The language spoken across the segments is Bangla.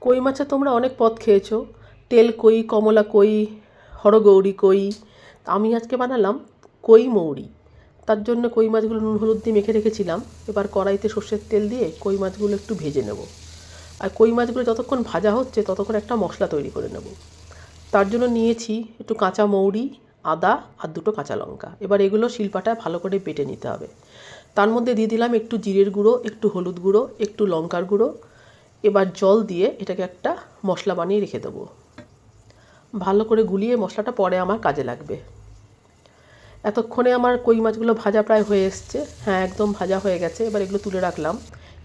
কই মাছে তোমরা অনেক পদ খেয়েছো, তেল কই, কমলা কই, হরগৌরী কই। আমি আজকে বানালাম কই মৌরি। তার জন্য কই মাছগুলো নুন হলুদ দিয়ে মেখে রেখেছিলাম। এবার কড়াইতে সর্ষের তেল দিয়ে কই মাছগুলো একটু ভেজে নেব। আর কই মাছগুলো যতক্ষণ ভাজা হচ্ছে ততক্ষণ একটা মশলা তৈরি করে নেব। তার জন্য নিয়েছি একটু কাঁচা মৌরি, আদা আর দুটো কাঁচা লঙ্কা। এবার এগুলো শিলপাটায় ভালো করে বেটে নিতে হবে। তার মধ্যে দিয়ে দিলাম একটু জিরের গুঁড়ো, একটু হলুদ গুঁড়ো, একটু লঙ্কার গুঁড়ো। এবার জল দিয়ে এটাকে একটা মশলা বানিয়ে রেখে দেবো। ভালো করে গুলিয়ে মশলাটা পরে আমার কাজে লাগবে। এতক্ষণে আমার কই মাছগুলো ভাজা প্রায় হয়ে এসছে। হ্যাঁ, একদম ভাজা হয়ে গেছে। এবার এগুলো তুলে রাখলাম।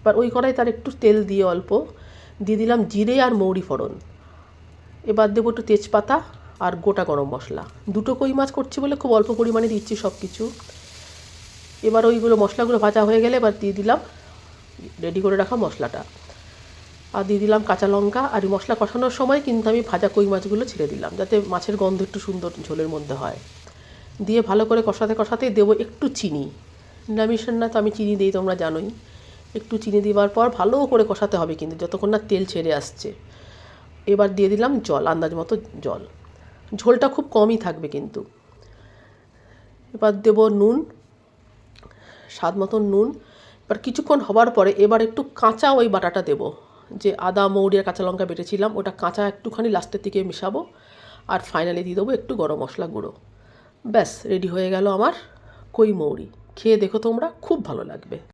এবার ওই কড়াই তার একটু তেল দিয়ে অল্প দিয়ে দিলাম জিরে আর মৌরি ফোড়ন। এবার দেবো একটু তেজপাতা আর গোটা গরম মশলা। দুটো কই মাছ করছি বলে খুব অল্প পরিমাণে দিচ্ছি সব কিছু। এবার ওইগুলো মশলাগুলো ভাজা হয়ে গেলে এবার দিয়ে দিলাম রেডি করে রাখা মশলাটা, আর দিয়ে দিলাম কাঁচা লঙ্কা। আর এই মশলা কষানোর সময় কিন্তু আমি ভাজা কই মাছগুলো ছেড়ে দিলাম, যাতে মাছের গন্ধ একটু সুন্দর ঝোলের মধ্যে হয়। দিয়ে ভালো করে কষাতে কষাতেই দেবো একটু চিনি। নিরামিষের না তো আমি চিনি দিই, তোমরা জানোই। একটু চিনি দেওয়ার পর ভালো করে কষাতে হবে কিন্তু যতক্ষণ না তেল ছেড়ে আসছে। এবার দিয়ে দিলাম জল, আন্দাজ মতো জল। ঝোলটা খুব কমই থাকবে কিন্তু। এবার দেবো নুন, স্বাদ মতন নুন। এবার কিছুক্ষণ হবার পরে এবার একটু কাঁচা ওই বাটাটা দেবো, যে আদা মৌরি আর কাঁচা লঙ্কা বেটেছিলাম, ওটা কাঁচা একটুখানি লাস্টের দিকে মিশাবো। আর ফাইনালি দিয়ে দেবো একটু গরম মশলা গুঁড়ো। ব্যাস রেডি হয়ে গেল আমার কই মৌরি। খেয়ে দেখো তোমরা, খুব ভালো লাগবে।